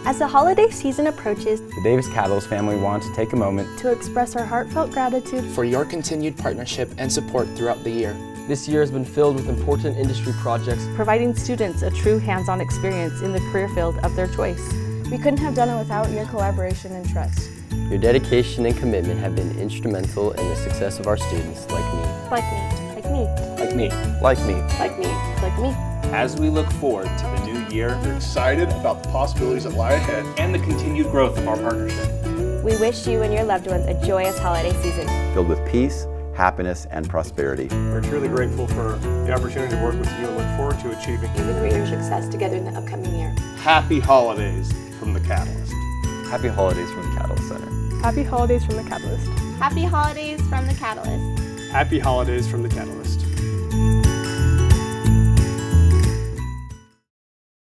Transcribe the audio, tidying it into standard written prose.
As the holiday season approaches, the Davis Catalyst family wants to take a moment to express our heartfelt gratitude for your continued partnership and support throughout the year. This year has been filled with important industry projects, providing students a true hands-on experience in the career field of their choice. We couldn't have done it without your collaboration and trust. Your dedication and commitment have been instrumental in the success of our students like me. Like me. Like me. like me. Like me. Like me. Like me. As we look forward to the new year, we're excited about the possibilities that lie ahead and the continued growth of our partnership. We wish you and your loved ones a joyous holiday season, filled with peace, happiness, and prosperity. We're truly grateful for the opportunity to work with you and look forward to achieving even greater success together in the upcoming year. Happy holidays from the Catalyst. Happy holidays from the Catalyst Center. Happy holidays from the Catalyst. Happy holidays from the Catalyst. Happy holidays from the Catalyst.